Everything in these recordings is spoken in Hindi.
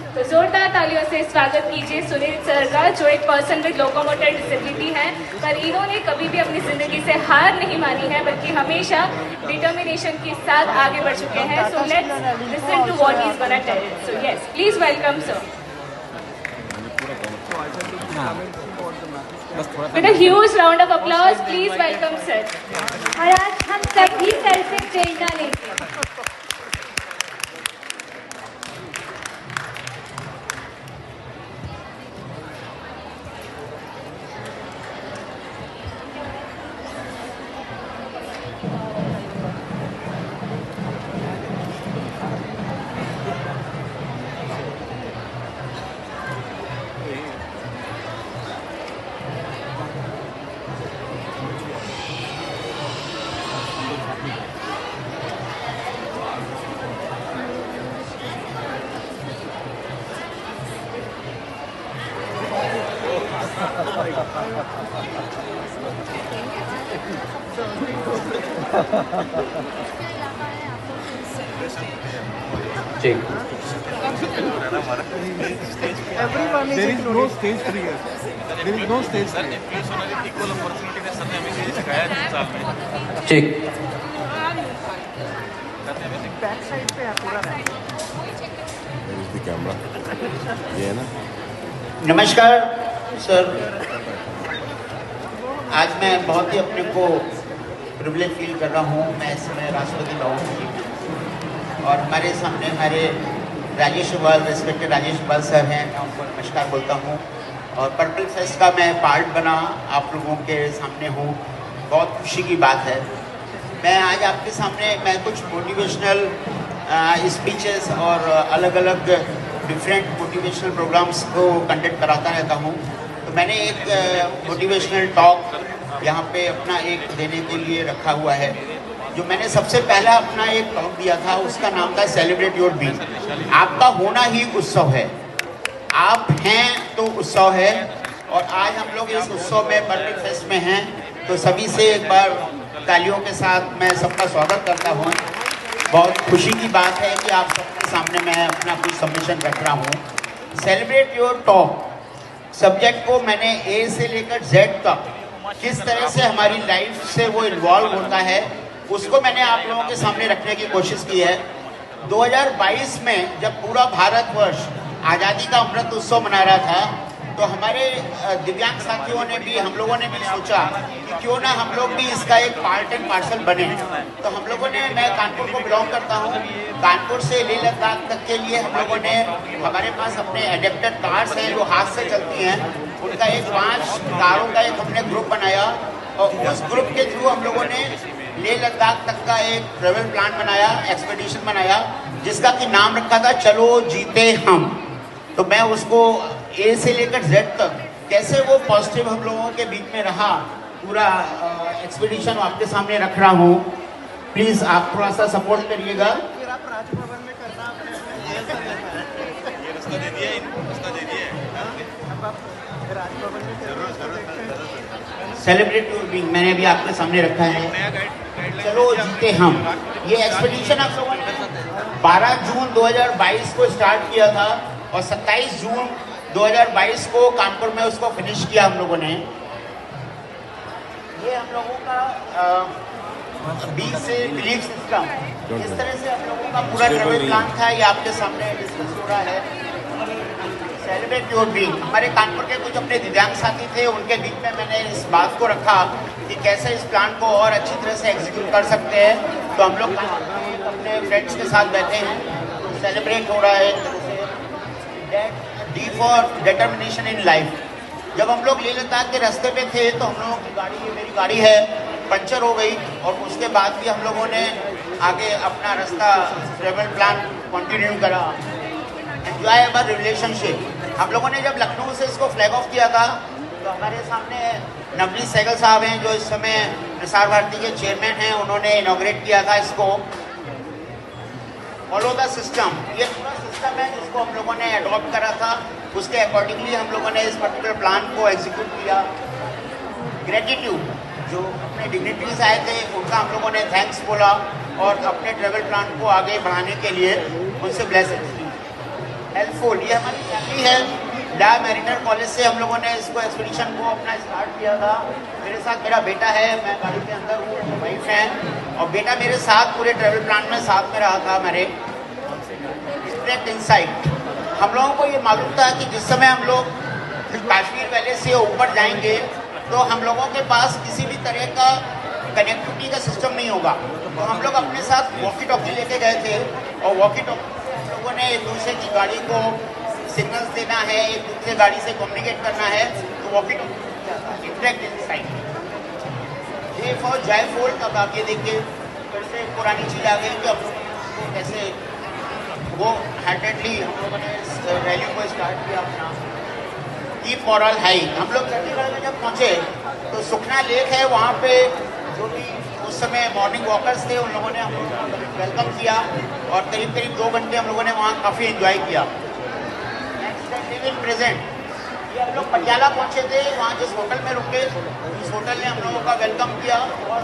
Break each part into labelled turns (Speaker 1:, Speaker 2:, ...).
Speaker 1: तो जोरदार तालियों से स्वागत कीजिए सुनील सर का, जो एक पर्सन विद लोकोमोटर डिसेबिलिटी है, पर इन्होंने कभी भी अपनी जिंदगी से हार नहीं मानी है, बल्कि हमेशा डिटर्मिनेशन के साथ आगे बढ़ चुके हैं। So let's listen to what he is gonna tell. So yes, please welcome sir with a huge round of applause. Please welcome sir.
Speaker 2: और आज हम सभी सर से प्रेरणा लेंगे।
Speaker 3: Check.
Speaker 4: Everyone is included. No stage free है. There is no stage free.
Speaker 5: Equal opportunity ने सर ने हमें ये सिखाया 3 साल में।
Speaker 3: Check.
Speaker 4: Back side पे है पूरा.
Speaker 6: the camera. ये है ना?
Speaker 7: नमस्कार सर, आज मैं बहुत ही अपने को प्रिविलेज फील कर रहा हूँ। मैं इस समय राष्ट्रपति भवन की और हमारे सामने हमारे राजेश अग्रवाल, रेस्पेक्टेड राजेश अग्रवाल सर हैं, मैं उनको नमस्कार बोलता हूँ। और पर्पल फेस्ट का मैं पार्ट बना आप लोगों के सामने हूँ, बहुत खुशी की बात है। मैं आज आपके सामने कुछ मोटिवेशनल स्पीचेस और अलग अलग डिफरेंट मोटिवेशनल प्रोग्राम्स को कंडक्ट कराता रहता हूँ। तो मैंने एक मोटिवेशनल टॉक यहाँ पे अपना एक देने के लिए रखा हुआ है। जो मैंने सबसे पहला अपना एक टॉक दिया था उसका नाम था सेलिब्रेट योर बीइंग। आपका होना ही उत्सव है, आप हैं तो उत्सव है। और आज हम लोग इस उत्सव में पर्पल फेस्ट में हैं, तो सभी से एक बार तालियों के साथ मैं सबका स्वागत करता हूँ। बहुत खुशी की बात है कि आप सबके सामने मैं अपना कुछ सबमिशन रख रहा हूँ। सेलिब्रेट योर टॉक सब्जेक्ट को मैंने ए से लेकर जेड तक किस तरह से हमारी लाइफ से वो इन्वॉल्व होता है उसको मैंने आप लोगों के सामने रखने की कोशिश की है। 2022 में जब पूरा भारतवर्ष आज़ादी का अमृत उत्सव मना रहा था, तो हमारे दिव्यांग साथियों ने भी, हम लोगों ने भी सोचा कि क्यों ना हम लोग भी इसका एक पार्ट एंड पार्सल बने। तो हम लोगों ने, मैं कानपुर को बिलोंग करता हूँ, कानपुर से लेह लद्दाख तक के लिए हम लोगों ने, हमारे पास अपने एडेप्टेड कार्स हैं जो हाथ से चलती हैं, उनका एक 5 कारों का एक हमने ग्रुप बनाया। और उस ग्रुप के थ्रू हम लोगों ने लेह लद्दाख तक का एक ट्रेवल प्लान बनाया, एक्सपेडिशन बनाया, जिसका कि नाम रखा था चलो जीते हम। तो मैं उसको ए से लेकर जेड तक कैसे वो पॉजिटिव हम लोगों के बीच में रहा, पूरा एक्सपेडिशन आपके सामने रख रहा हूँ। प्लीज़ आप थोड़ा सा सपोर्ट करिएगा।
Speaker 4: फिर आप राजभवन में करना
Speaker 5: ये रास्ता दे दिया, रास्ता दे दिया।
Speaker 4: अब आप राजभवन में जरूर
Speaker 7: सेलिब्रेट योर बीइंग मैंने भी आपके सामने रखा है।
Speaker 5: नया गाइड
Speaker 7: चलो जीते हम, ये एक्सपेडिशन आप लोगों ने 12 जून 2022 को स्टार्ट किया था और 27 जून 2022 को कानपुर में उसको फिनिश किया हम लोगों ने। ये हम लोगों का बी से बिलीफ सिस्टम, इस तरह से हम लोगों का पूरा ट्रेवल प्लान था, ये आपके सामने डिस्कस हो रहा है। सेलिब्रेट योर बीइंग, हमारे कानपुर के कुछ अपने दिव्यांग साथी थे, उनके बीच में मैंने इस बात को रखा कि कैसे इस प्लान को और अच्छी तरह से एग्जीक्यूट कर सकते हैं। तो हम लोग अपने फ्रेंड्स के साथ बैठे हैं, सेलिब्रेट हो रहा है। D for determination in life. जब हम लोग लेह लद्दाख के रास्ते पे थे तो हम लोगों की गाड़ी, ये मेरी गाड़ी है, पंचर हो गई। और उसके बाद भी हम लोगों ने आगे अपना रास्ता, ट्रेवल प्लान कंटिन्यू करा। Enjoy our relationship. हम लोगों ने जब लखनऊ से इसको फ्लैग ऑफ किया था, तो हमारे सामने नवनीत सहगल साहब हैं जो इस समय प्रसार भारती के चेयरमैन हैं, उन्होंने इनॉग्रेट किया था इसको। फॉलो द सिस्टम, ये पूरा सिस्टम है जिसको हम लोगों ने अडॉप्ट करा था, उसके अकॉर्डिंगली हम लोगों ने इस पर्टिकुलर प्लान को एग्जीक्यूट किया। ग्रेटिट्यूड, जो अपने डिग्निटरीज आए थे उनका हम लोगों ने थैंक्स बोला और अपने ट्रेवल प्लान को आगे बढ़ाने के लिए उनसे ब्लेसिंग्स ली। हेल्पफुल। ये हमारी फैमिली है, ला मैरिनर कॉलेज से हम लोगों ने इसको एक्सपीडिशन को अपना स्टार्ट किया था। मेरे साथ मेरा बेटा है, मैं गाड़ी के अंदर हूँ, वाइफ है, और बेटा मेरे साथ पूरे ट्रैवल प्लान में साथ में रहा था मेरे। डायरेक्ट इनसाइट हम लोगों को ये मालूम था कि जिस समय हम लोग कश्मीर वैली से ऊपर जाएंगे तो हम लोगों के पास किसी भी तरह का कनेक्टिविटी का सिस्टम नहीं होगा। तो हम लोग अपने साथ वॉकी टॉकी लेके गए थे, और वॉकी टॉकी हम लोगों ने एक दूसरे की गाड़ी को सिग्नल्स देना है, एक दूसरे गाड़ी से कम्युनिकेट करना है, तो वॉकी टॉकी डायरेक्ट इनसाइट। ये फॉर जयफोल तब आके देखिए फिर से पुरानी चीज़ आ गई कि हम लोग कैसे वो हार्टेडली हम लोगों ने इस रैली को स्टार्ट किया अपना। Keep moral high. हम लोग चंडीगढ़ में जब पहुँचे तो सुखना लेक है, वहाँ पे जो भी उस समय मॉर्निंग वॉकर्स थे उन लोगों ने हम लोगों को वेलकम किया, और करीब करीब 2 घंटे हम लोगों ने वहाँ काफ़ी एंजॉय किया। नेक्स्ट लिव इन प्रेजेंट, ये हम लोग पटियाला पहुँचे थे, वहाँ जिस होटल में रुके उस होटल ने हम लोगों का वेलकम किया। और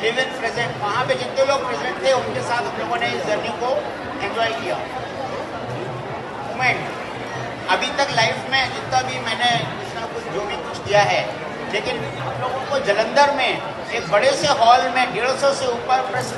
Speaker 7: लिव इन प्रेजेंट, वहाँ पे जितने लोग प्रेजेंट थे उनके साथ हम लोगों ने इस जर्नी को एंजॉय किया। मोमेंट अभी तक लाइफ में जितना भी मैंने कुछ ना कुछ जो भी कुछ किया है, लेकिन हम लोगों को जलंधर में एक बड़े से हॉल में 150 से ऊपर प्रेस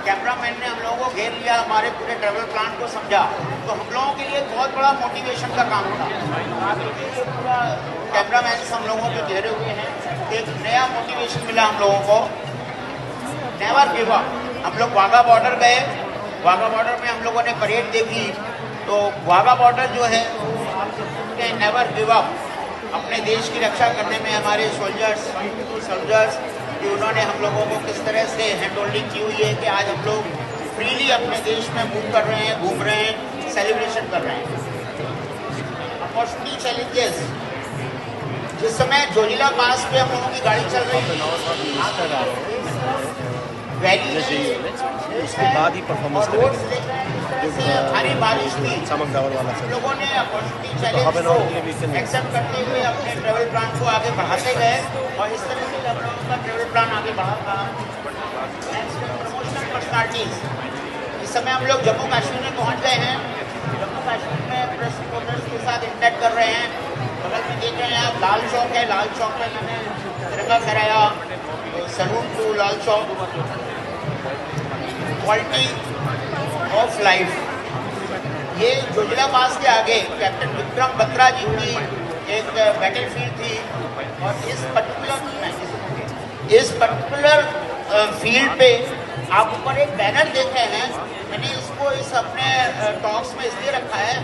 Speaker 7: कैमरामैन ने हम लोगों को घेर लिया, हमारे पूरे ट्रैवल प्लान को समझा, तो हम लोगों के लिए एक बहुत बड़ा मोटिवेशन का काम था। ये पूरा कैमरामैन हम लोगों के घेरे हुए हैं, एक नया मोटिवेशन मिला हम लोगों को। Never give up. हम लोग वाघा बॉर्डर गए, वाघा बॉर्डर में हम लोगों ने परेड देखी, तो वाघा बॉर्डर जो है आप सकते हैं नेवर गिव अप। अपने देश की रक्षा करने में हमारे सोल्जर्स कि उन्होंने हम लोगों को किस तरह से हैंड होल्डिंग की हुई है कि आज हम लोग फ्रीली अपने देश में मूव कर रहे हैं, घूम रहे हैं, सेलिब्रेशन कर रहे हैं। अपॉर्चुनिटी चैलेंजेस, जिस समय जोजिला पास पे हम लोगों की गाड़ी चल रही थी, वैली
Speaker 6: उसके बाद ही परफॉर्मेंस करेंगे
Speaker 7: भारी बारिश थी,
Speaker 6: चमक दावल वाला
Speaker 7: हम लोगों ने अपॉर्चुनिटी चैलेंज को एक्सेप्ट करते हुए अपने ट्रैवल प्लान को आगे बढ़ाते गए, और इस तरह से हम लोगों का ट्रैवल प्लान आगे बढ़ा था। प्रमोशनल पर्सनालिटीज, इस समय हम लोग जम्मू कश्मीर में पहुंच गए हैं। जम्मू कश्मीर में प्रेस रिपोर्टर्स के साथ इंटरेक्ट कर रहे हैं। बगल में देख रहे हैं आप लाल चौक है, लाल चौक में मैंने तिरंगा फहराया, salute to Lal Chowk. Quality of life, ये जोजिला पास के आगे कैप्टन विक्रम बत्रा जी की एक बैटलफील्ड थी, और इस पर्टिकुलर फील्ड पे आप ऊपर एक बैनर देख रहे हैं। मैंने इसको इस अपने टॉक्स में इसलिए रखा है,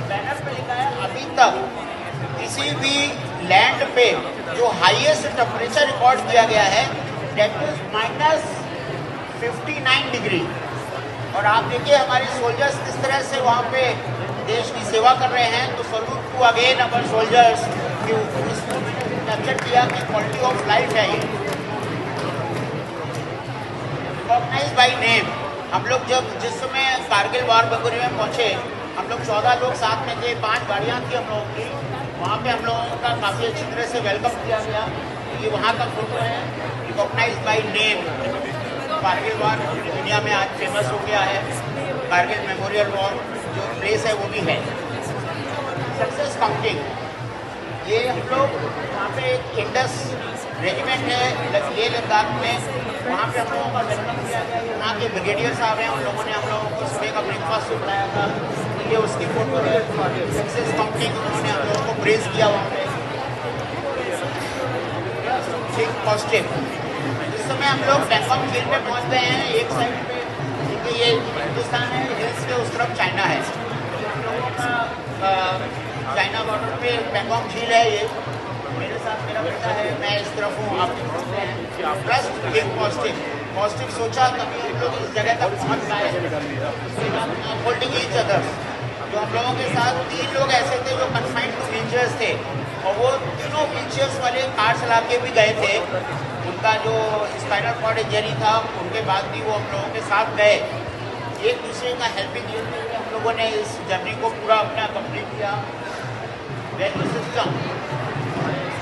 Speaker 7: बैनर पे लिखा है अभी तक किसी भी लैंड पे जो हाईएस्ट टेम्परेचर रिकॉर्ड किया गया है डेट इज -59 डिग्री। और आप देखिए हमारे सोल्जर्स किस तरह से वहाँ पे देश की सेवा कर रहे हैं, तो salute to again our soldiers कि उसको कैप्चर किया कि क्वालिटी ऑफ लाइफ है ये। रिकॉग्नाइज बाई नेम, हम लोग जब जिस समय कारगिल वार मेमोरियल में पहुँचे, हम लोग 14 लोग साथ में थे, 5 गाड़ियाँ थी हम लोगों की, वहाँ पे हम लोगों का काफ़ी अच्छी तरह से वेलकम किया गया। ये वहाँ का फोटो है, रिकॉग्नाइज बाई नेम। कारगिल वार पूरी दुनिया में आज फेमस हो गया है, कारगिल मेमोरियल वॉर जो प्लेस है वो भी है। सक्सेस काउंटिंग, ये हम लोग वहाँ पे एक इंडस रेजिमेंट है लेह लद्दाख में, वहाँ पे हम लोगों का वेलकम किया गया। यहाँ के ब्रिगेडियर साहब हैं, उन लोगों ने हम लोगों को सुबह का ब्रेकफास्ट सुनाया था, ये उसकी फोटो है। सक्सेस काउंटिंग, उन्होंने हम लोगों को प्रेज किया वहाँ पे। थिंक पॉजिटिव, इस समय हम लोग पैंगोंग झील पे पहुंच गए हैं। एक साइड पे क्योंकि ये हिंदुस्तान है, हिल्स के उस तरफ चाइना है, हम लोगों का चाइना बॉर्डर पे पैंगोंग झील है। ये मेरे साथ मेरा बेटा है, मैं इस तरफ हूँ, आप पहुँचते हैं। प्लस थिंक पॉजिटिव सोचा तभी हम लोग इस जगह तक पहुँच पाए। होल्डिंग ईच अदर, जो हम लोगों के साथ 3 लोग ऐसे थे जो कन्फाइंड टू व्हीलचेयर्स थे, और वो तीनों व्हीलचेयर्स वाले कार चला के भी गए थे। उनका जो स्पाइनल कॉर्ड इंजरी था उनके बाद भी वो हम लोगों के साथ गए। एक दूसरे का हेल्पिंग लेते हुए हम लोगों ने इस जर्नी को पूरा अपना कंप्लीट किया। वैल्यू सिस्टम,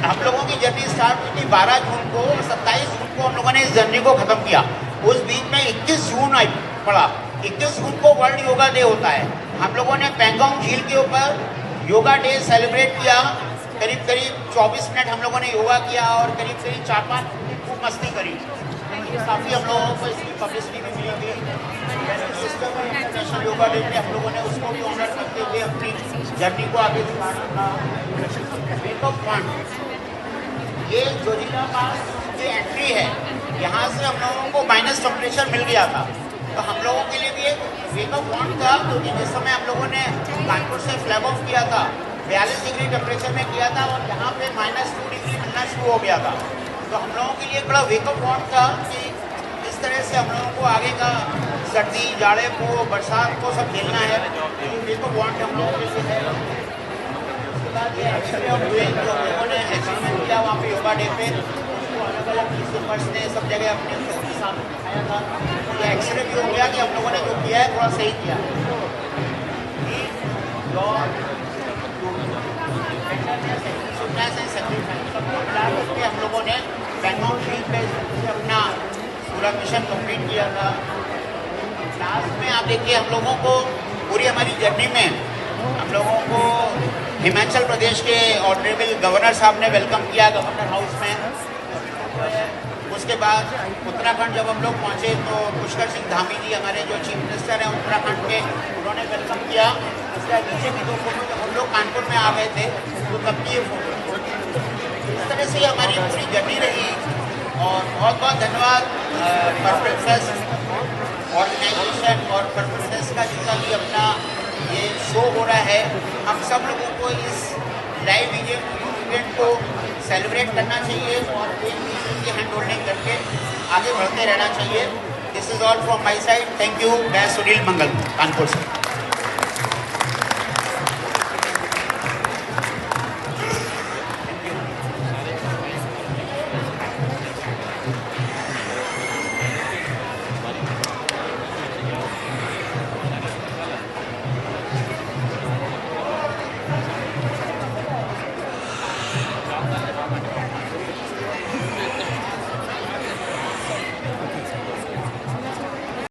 Speaker 7: हम लोगों की जर्नी स्टार्ट हुई थी 12 जून को, और 27 जून को हम लोगों ने इस जर्नी को ख़त्म किया। उस बीच में 21 जून पड़ा, 21 जून को वर्ल्ड योगा डे होता है। हम लोगों ने पेंगोंग झील के ऊपर योगा डे सेलिब्रेट किया। करीब 24 मिनट हम लोगों ने योगा किया और करीब 4-5 मिनट खूब मस्ती करी। काफ़ी हम लोगों को इसकी पब्लिसिटी भी मिली थी। इंटरनेशनल योगा डे में हम लोगों ने उसको भी ऑनर करते हुए अपनी जर्नी को आगे दिखाना था। वेकअप पॉइंट, ये जोजिला पास की एंट्री है, यहाँ से हम लोगों को माइनस टेम्परेचर मिल गया था। तो हम लोगों के लिए भी एक वेकअप पॉइंट था, क्योंकि जिस समय हम लोगों ने कानपुर से फ्लैग ऑफ किया था 42 डिग्री टेम्परेचर में किया था और यहाँ पे -2 डिग्री मिलना शुरू हो गया था। तो हम लोगों के लिए एक बड़ा वेकअप पॉइंट था कि इस तरह से हम लोगों को आगे का सर्दी, जाड़े को, बरसात को सब झेलना है। वेकअप पॉइंट हम लोगों के लिए है। उसके बाद ये एक्सीडेंट हुए, जो लोगों ने एक्सीडेंट किया वहाँ पे योगा डे पे, अलग अलग यूट्यूबर्स ने सब जगह अपने उसके सामने दिखाया था। ये एक्सरे भी हो गया कि हम लोगों ने जो किया है थोड़ा सही किया। हम लोगों ने पेंगोंग झील पे अपना पूरा मिशन कंप्लीट किया था। लास्ट में आप देखिए हम लोगों को पूरी हमारी जर्नी में हम लोगों को हिमाचल प्रदेश के ऑनरेबल गवर्नर साहब ने वेलकम किया गवर्नर हाउस में। उसके बाद उत्तराखंड जब हम लोग पहुँचे तो पुष्कर सिंह धामी जी हमारे जो चीफ मिनिस्टर हैं उत्तराखंड के, उन्होंने वेलकम किया। उसके नीचे भी 2 फोटो जब हम लोग कानपुर में आ गए थे तो तब की ये फोटो। इस तरह से हमारी पूरी जर्नी रही और बहुत बहुत धन्यवाद पर्पल फेस्ट ऑर्गेनाइजेशन और पर्पल फेस्ट का जितना भी अपना ये शो हो रहा है। हम सब लोगों को इस लाइव इवेंट को सेलिब्रेट करना चाहिए और एक दूसरे की हैंड होल्डिंग करके आगे बढ़ते रहना चाहिए। This is all from my side. Thank you. मैं सुनील मंगल कानपुर से।